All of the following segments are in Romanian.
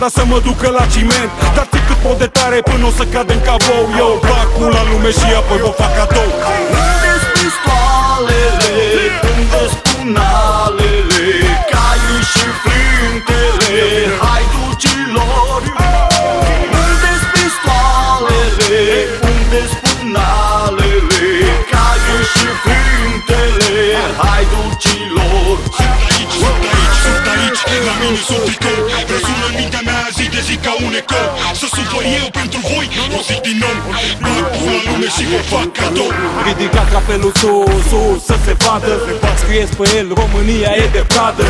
gata să mă ducă la ciment. Dar țin cât pot de tare până o să cadem ca bou. Eu bag pula lume și apoi vă fac cadou. Unde-s pistoalele, unde-s punalele, caii și flintele haiducilor? Unde-s pistoalele, unde-s punalele, caii și flintele haiducilor? Sunt aici, la mine sunt tricou. Răsună în mintea mea zi de zi ca un ecou. Să supăr eu pentru voi, o zic din nou. Bag pula lume și vă fac cadou. Ridicați drapelul sus, sus, să se vadă. Scrieți pe el, România e de pradă.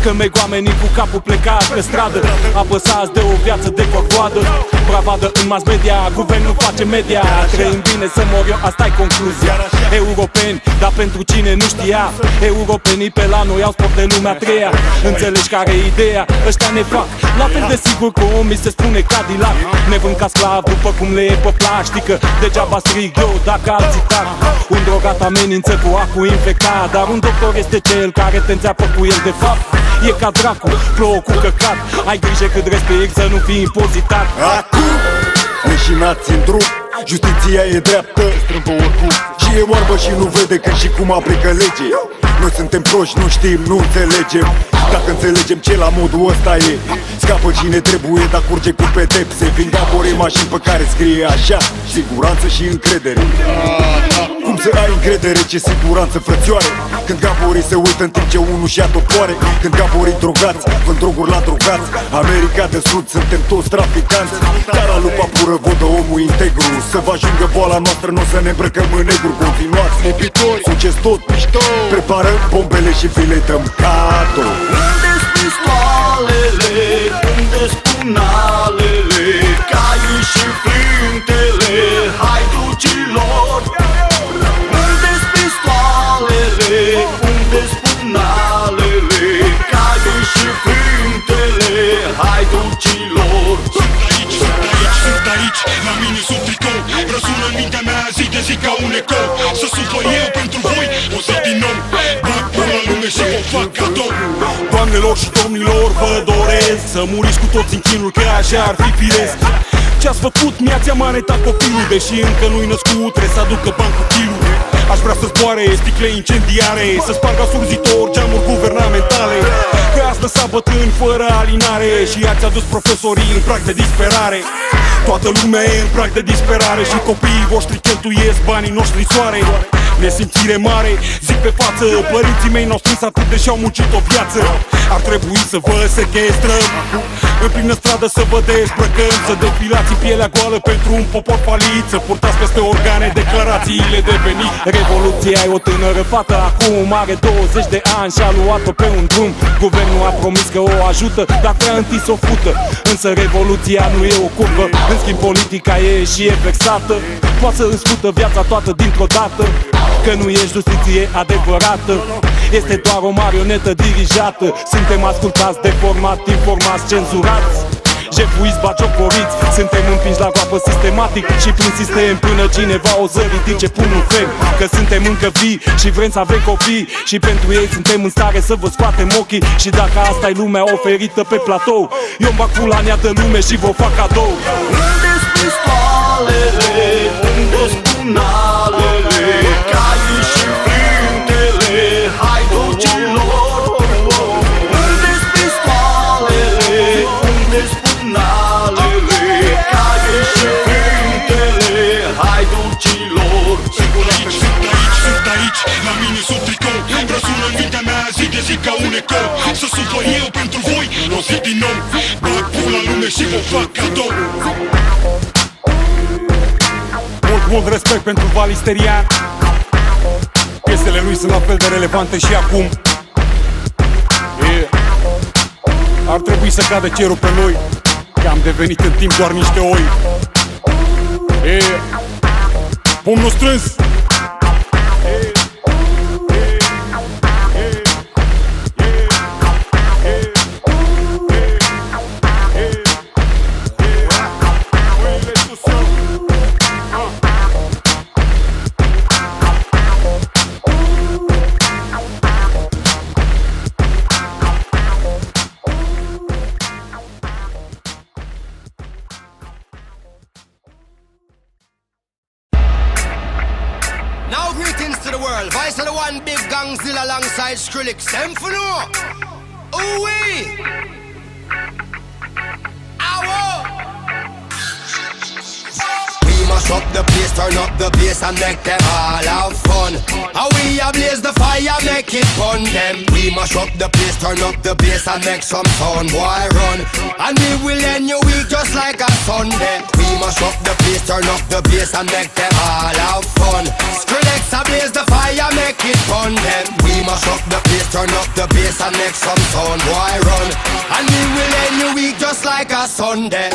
Când merg oamenii cu capul plecat pe stradă, apăsați de o viață de corvoadă. Bravadă în mass media, guvernul face media. Trăim bine să mor eu, asta-i concluzia. Europeni, dar pentru cine nu știa, europenii pe la noi au sport de lumea treia. Înțelegi care e ideea? Ăștia ne fac la fel de sigur că mi se spune Cadillac. Ne vând ca sclav după cum le e pe plastică. Degeaba strig eu dacă alții tac. Un drogat amenință cu acu infectat, dar un doctor este cel care te înțeapă cu el de fapt. E ca dracu, plouă cu căcat. Ai grijă cât respiri să nu fii impozitat. Acum, leșinați în drum, justiția e dreaptă, strâmbă oricum. Și e oarbă și nu vede când și cum aplică lege. Noi suntem proști, nu știm, nu înțelegem. Dacă înțelegem ce la modul ăsta e, scapă cine trebuie, dar curge cu pedepse. Vin Gabori mașini pe care scrie așa: siguranță și încredere. Cum să ai încredere, ce siguranță, frățioare? Când Gaborii se uită în timp ce unul și-a topoare. Când Gaborii drogați, vând droguri la drogați. America de Sud, suntem toți traficanți. Cara lupa pură, vodă omul integru. Să vă ajungă boala noastră, n-o să ne îmbrăcăm în negru. Continuați, mobitori, succes tot, mișto. Preparăm bombele și vi le dăm cadou. Unde-s pistoalele, unde-s punalele, caii și flintele haiducilor? Unde-s pistoalele, unde-s punalele, caii și flintele haiducilor? Sunt aici, la mine sunt tricou. Răsună în mintea mea zi de zi ca un ecou. Să supăr eu pentru voi, o zic din nou. Bag pula lume și vă fac cadou. Doamnelor și domnilor, vă doresc să muriți cu toți în chinul, că așa ar fi firesc. Ce-ați făcut? Mi-ați amanetat copilul. Deși încă nu-i născut, trebuie să aducă bani cu kilul. Aș vrea să zboare sticle incendiare, să spargă surzitor geamuri guvernamentale. Că ați lăsat bătrâni fără alinare și ați adus profesorii în prag de disperare. Toată lumea e în prag de disperare și copiii voștri cheltuiesc banii noștri în soare. Nesimțire mare, zic pe față, părinții mei n-au strâns atât de și-au muncit o viață. Ar trebui să vă sechestrăm, în plină stradă să vă dezbrăcăm, să defilați în pielea goală pentru un popor falit, să purtați peste organe declarațiile de venit. Revoluția e o tânără fată, acum are 20 de ani și a luat-o pe un drum. Guvernul a promis că o ajută, dar prea întâi s-o fută. Însă revoluția nu e o curbă, în schimb politica e și e vexată. Poate să îți scută viața toată dintr-o dată, că nu e justiție adevărată. Este doar o marionetă dirijată. Suntem ascultați, deformați, informați, cenzurați, jefuiți, bagiocoriți. Suntem împinși la groapă sistematic și prin sistem, până cineva o să ridice pumnul ferm. Că suntem încă vii și vrem să avem copii, și pentru ei suntem în stare să vă scoatem ochii. Și dacă asta e lumea oferită pe platou, eu-mi bag pula în ea de lume și vă fac cadou. Unde-s pistoalele, unde-s punalele, caii și flintele haiducilor? Unde-s pistoalele, unde-s punalele, caii și flintele haiducilor? Sunt aici, la mine sunt tricou. Răsună în mintea mea zi de zi ca un ecou. Să supăr eu pentru voi, o zic din nou. Bag pula lume și vă fac cadou. Mult respect pentru Valisterian. Piesele lui sunt la fel de relevante și acum. Ar trebui să cadă cerul pe noi, că am devenit în timp doar niște oi. Pumnul strâns. to the world. Vice of the one big gangzilla alongside Skrillex. Them for no. Ooh-wee. We mash up the place, turn up the bass and make them all have fun. How we ablaze the fire, make it fun them. We mash up the place, turn up the bass and make some sound, boy run. And we will end your week just like a Sunday. We mash up the place, turn up the bass and make them all have fun. Skrillex ablaze the fire, make it fun them. We mash up the place, turn up the bass and make some sound, boy run. And we will end your week just like a Sunday.